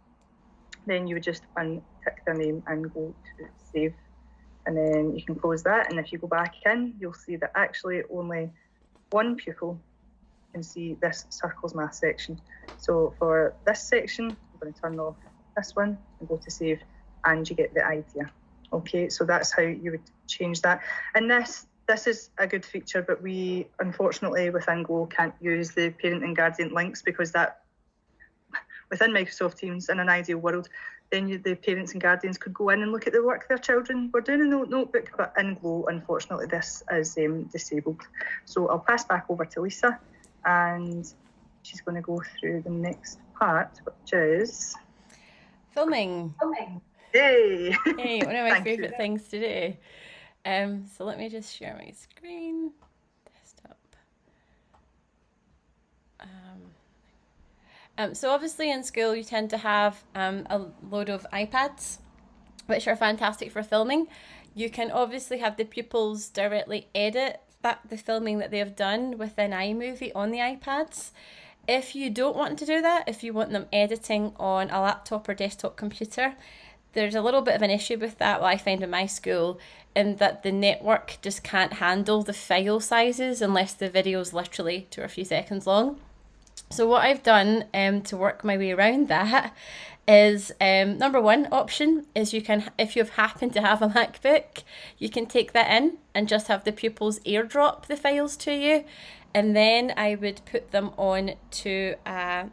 B: then you would just untick their name and go to save. And then you can close that. And if you go back in, you'll see that actually only one pupil can see this circles math section. So for this section, I'm going to turn off this one and go to save, and you get the idea. Okay, so that's how you would change that. And this is a good feature, but we unfortunately within Go can't use the parent and guardian links, because that within Microsoft Teams, in an ideal world, then the parents and guardians could go in and look at the work their children were doing in the notebook. But in Glow, unfortunately, this is disabled. So I'll pass back over to Lisa, and she's going to go through the next part, which is
A: filming.
B: Yay!
A: Hey, one of my favourite things to do. So let me just share my screen. Desktop. So obviously in school you tend to have a load of iPads, which are fantastic for filming. You can obviously have the pupils directly edit back the filming that they have done within iMovie on the iPads. If you don't want to do that, if you want them editing on a laptop or desktop computer, there's a little bit of an issue with that, what I find in my school, in that the network just can't handle the file sizes unless the video is literally 2 or 3 seconds long. So what I've done to work my way around that is, number one option is you can, if you've happened to have a MacBook, you can take that in and just have the pupils airdrop the files to you. And then I would put them on to a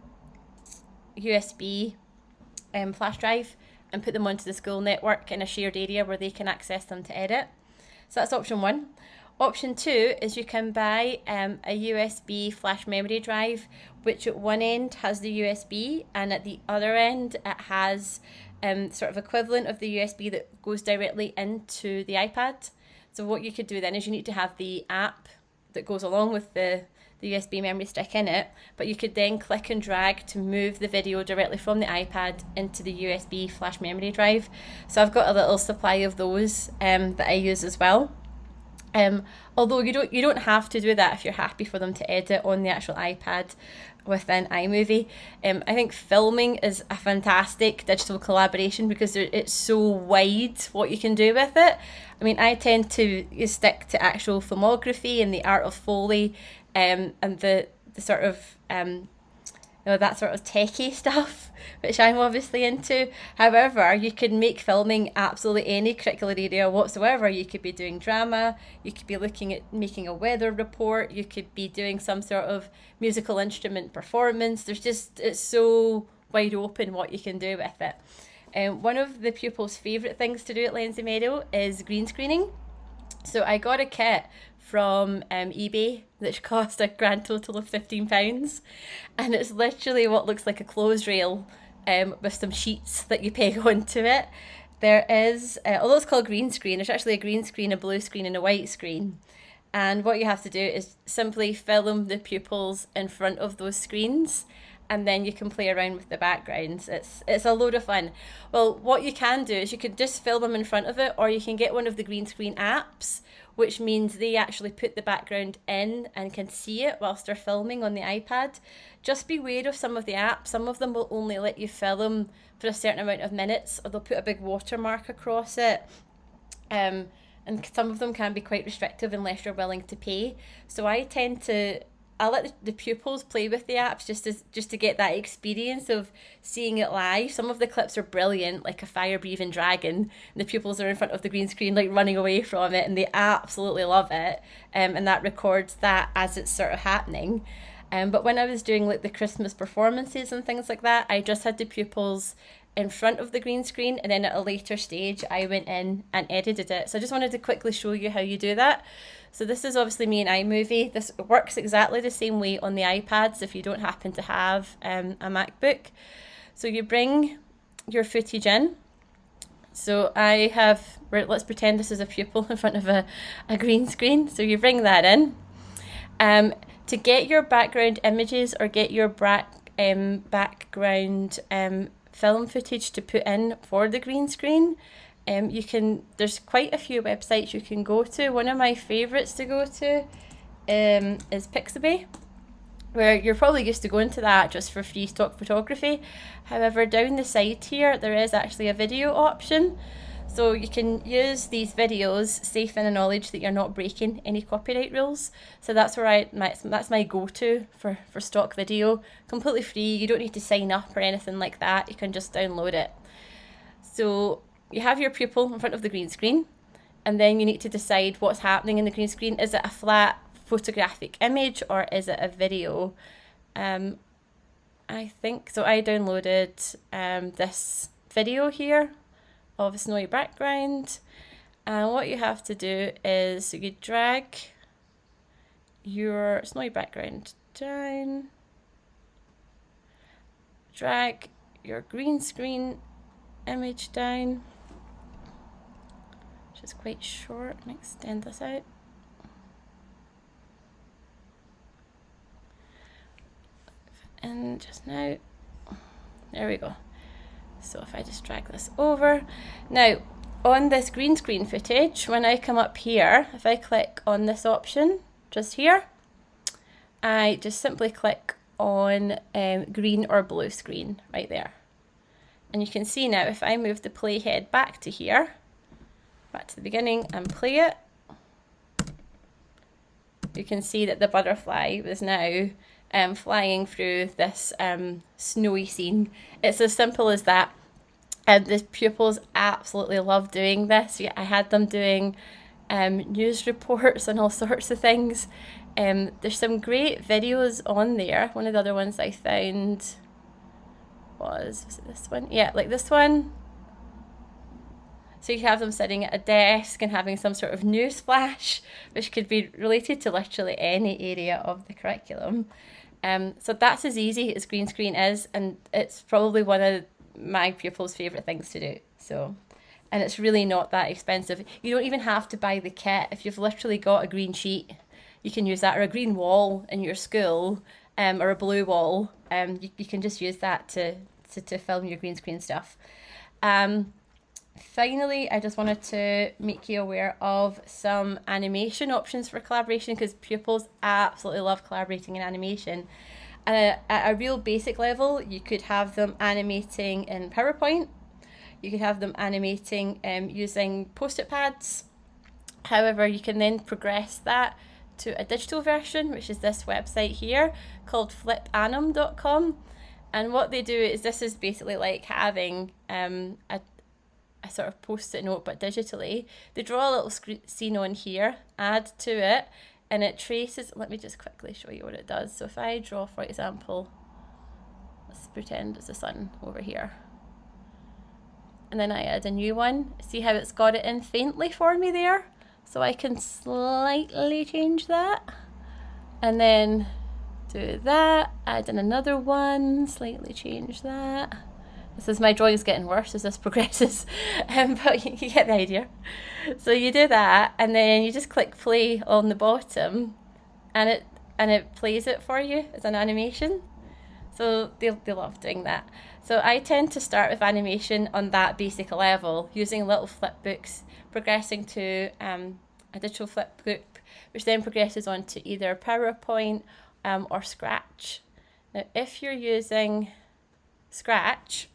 A: USB flash drive and put them onto the school network in a shared area where they can access them to edit. So that's option one. Option two is you can buy a USB flash memory drive, which at one end has the USB and at the other end it has sort of equivalent of the USB that goes directly into the iPad. So what you could do then is you need to have the app that goes along with the USB memory stick in it, but you could then click and drag to move the video directly from the iPad into the USB flash memory drive. So I've got a little supply of those that I use as well. Although you don't have to do that if you're happy for them to edit on the actual iPad within iMovie. I think filming is a fantastic digital collaboration because it's so wide what you can do with it. I mean, I tend to stick to actual filmography and the art of Foley, and the sort of that sort of techie stuff, which I'm obviously into. However, you can make filming absolutely any curricular area whatsoever. You could be doing drama, you could be looking at making a weather report, you could be doing some sort of musical instrument performance. It's so wide open what you can do with it. One of the pupils' favourite things to do at Lenzie Meadow is green screening. So I got a kit from eBay that cost a grand total of £15, and it's literally what looks like a clothes rail with some sheets that you peg onto it. There is, although it's called green screen, there's actually a green screen, a blue screen and a white screen, and what you have to do is simply film the pupils in front of those screens, and then you can play around with the backgrounds. It's a load of fun. Well, what you can do is you can just film them in front of it, or you can get one of the green screen apps, which means they actually put the background in and can see it whilst they're filming on the iPad. Just beware of some of the apps. Some of them will only let you film for a certain amount of minutes, or they'll put a big watermark across it. And some of them can be quite restrictive unless you're willing to pay. So I let the pupils play with the apps just to get that experience of seeing it live. Some of the clips are brilliant, like a fire-breathing dragon, and the pupils are in front of the green screen, like running away from it, and they absolutely love it. And that records that as it's sort of happening. But when I was doing like the Christmas performances and things like that, I just had the pupils in front of the green screen, and then at a later stage I went in and edited it. So I just wanted to quickly show you how you do that. So this is obviously me in iMovie. This works exactly the same way on the iPads if you don't happen to have a MacBook. So you bring your footage in. So let's pretend this is a pupil in front of a green screen. So you bring that in. To get your background images or get your background film footage to put in for the green screen, there's quite a few websites you can go to. One of my favourites to go to is Pixabay. where you're probably used to going to that just for free stock photography. However, down the side here, there is actually a video option. So you can use these videos safe in the knowledge that you're not breaking any copyright rules. So that's where that's my go-to for stock video. Completely free, you don't need to sign up or anything like that. You can just download it. So you have your pupil in front of the green screen, and then you need to decide what's happening in the green screen. Is it a flat photographic image or is it a video? I think so. I downloaded this video here of a snowy background, and what you have to do is you drag your snowy background down, drag your green screen image down, which is quite short, and extend this out. And just now, there we go. So if I just drag this over. Now, on this green screen footage, when I come up here, if I click on this option, just here, I just simply click on green or blue screen right there. And you can see now, if I move the playhead back to here, back to the beginning and play it, you can see that the butterfly was now flying through this snowy scene. It's as simple as that. The pupils absolutely love doing this. Yeah, I had them doing news reports and all sorts of things. There's some great videos on there. One of the other ones I found was it this one? Yeah, like this one. So you have them sitting at a desk and having some sort of news flash, which could be related to literally any area of the curriculum. So that's as easy as green screen is, and it's probably one of my pupils' favourite things to do. So, and it's really not that expensive. You don't even have to buy the kit. If you've literally got a green sheet, you can use that, or a green wall in your school, or a blue wall. You can just use that to film your green screen stuff. Finally, I just wanted to make you aware of some animation options for collaboration, because pupils absolutely love collaborating in animation. At a real basic level, you could have them animating in PowerPoint. You could have them animating using post-it pads. However, you can then progress that to a digital version, which is this website here called flipanim.com. And what they do is, this is basically like having a sort of post-it note but digitally. They draw a little scene on here, add to it, and it traces. Let me just quickly show you what it does. So if I draw, for example, let's pretend it's the sun over here, and then I add a new one, see how it's got it in faintly for me there? So I can slightly change that, and then do that, add in another one, slightly change that. This is, my drawing's getting worse as this progresses, but you get the idea. So you do that, and then you just click play on the bottom, and it plays it for you as an animation. So they love doing that. So I tend to start with animation on that basic level, using little flip books, progressing to a digital flip book, which then progresses on to either PowerPoint or Scratch. Now, if you're using Scratch,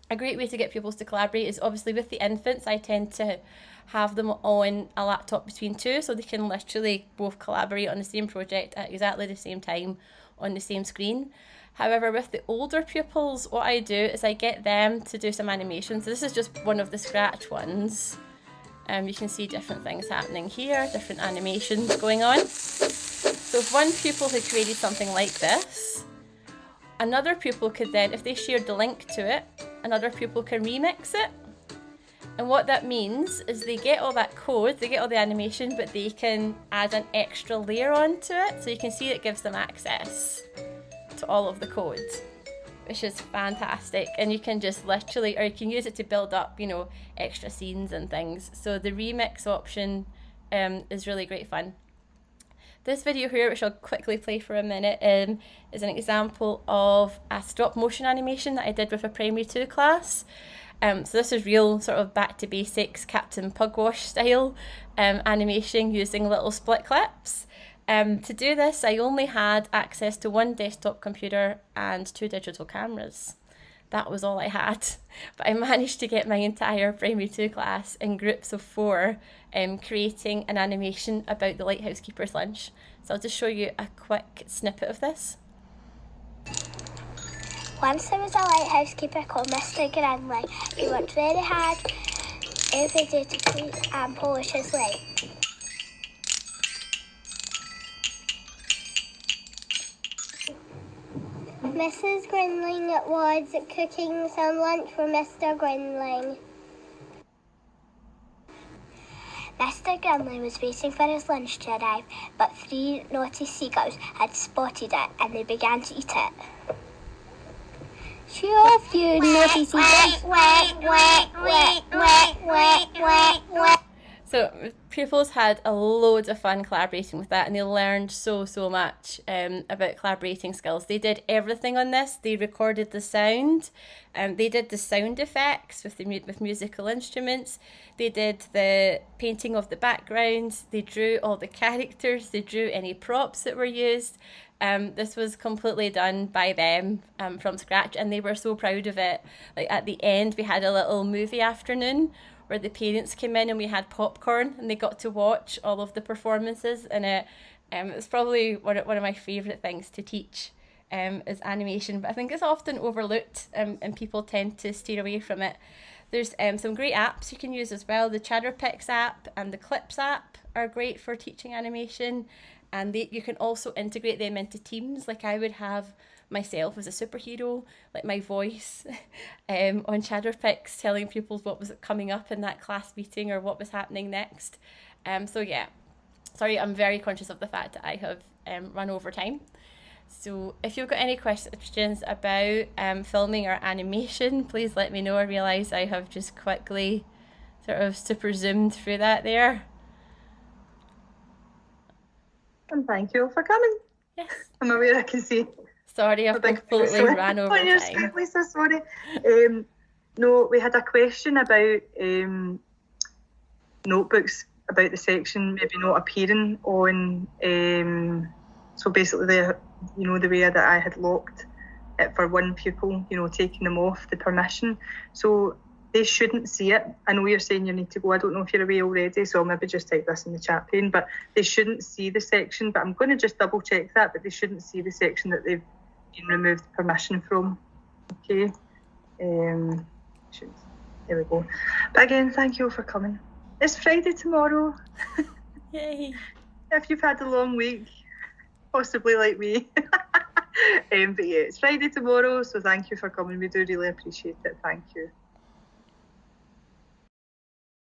A: a great way to get pupils to collaborate is obviously with the infants. I tend to have them on a laptop between two, so they can literally both collaborate on the same project at exactly the same time on the same screen. However, with the older pupils, what I do is I get them to do some animations. So this is just one of the Scratch ones. You can see different things happening here, different animations going on. So if one pupil had created something like this, another pupil could then, if they shared the link to it, another pupil can remix it. And what that means is they get all that code, they get all the animation, but they can add an extra layer onto it. So you can see it gives them access to all of the code, which is fantastic. And you can just literally, or you can use it to build up, extra scenes and things. So the remix option is really great fun. This video here, which I'll quickly play for a minute, is an example of a stop motion animation that I did with a primary 2 class. So this is real sort of back to basics, Captain Pugwash style animation using little split clips. To do this, I only had access to one desktop computer and 2 digital cameras. That was all I had. But I managed to get my entire primary 2 class in groups of 4 creating an animation about the lighthouse keeper's lunch. So I'll just show you a quick snippet of this.
C: Once there was a lighthouse keeper called Mr. Grinling. He worked very hard every day to clean and polish his light. Mrs. Grinling was cooking some lunch for Mr. Grinling. Mr. Grinling was waiting for his lunch to arrive, but 3 naughty seagulls had spotted it and they began to eat it. Shoo off, you naughty seagulls!
A: So pupils had a load of fun collaborating with that, and they learned so much about collaborating skills. They did everything on this. They recorded the sound, they did the sound effects with musical instruments. They did the painting of the backgrounds. They drew all the characters. They drew any props that were used. This was completely done by them from scratch, and they were so proud of it. Like at the end, we had a little movie afternoon where the parents came in and we had popcorn and they got to watch all of the performances, and it's probably one of my favourite things to teach is animation, but I think it's often overlooked and people tend to steer away from it. There's some great apps you can use as well. The Chatterpix app and the Clips app are great for teaching animation, and you can also integrate them into teams. Like I would have myself as a superhero, like my voice on Chatterpix telling pupils what was coming up in that class meeting or what was happening next. So yeah, sorry, I'm very conscious of the fact that I have run over time. So if you've got any questions about filming or animation, please let me know. I realise I have just quickly sort of super zoomed through that there.
B: And thank you for coming.
A: Yes.
B: I'm aware I can see.
A: Sorry, I've completely ran over time.
B: Lisa, sorry. No, we had a question about notebooks, about the section maybe not appearing on. So basically, the way that I had locked it for one pupil, taking them off the permission. So they shouldn't see it. I know you're saying you need to go. I don't know if you're away already, so I'll maybe just type this in the chat pane. But they shouldn't see the section. But I'm going to just double check that. But they shouldn't see the section that they've removed permission from. Okay. There we go. But again, thank you for coming. It's Friday tomorrow.
A: Yay.
B: If you've had a long week, possibly like me. But yeah, it's Friday tomorrow, so thank you for coming. We do really appreciate it. Thank you.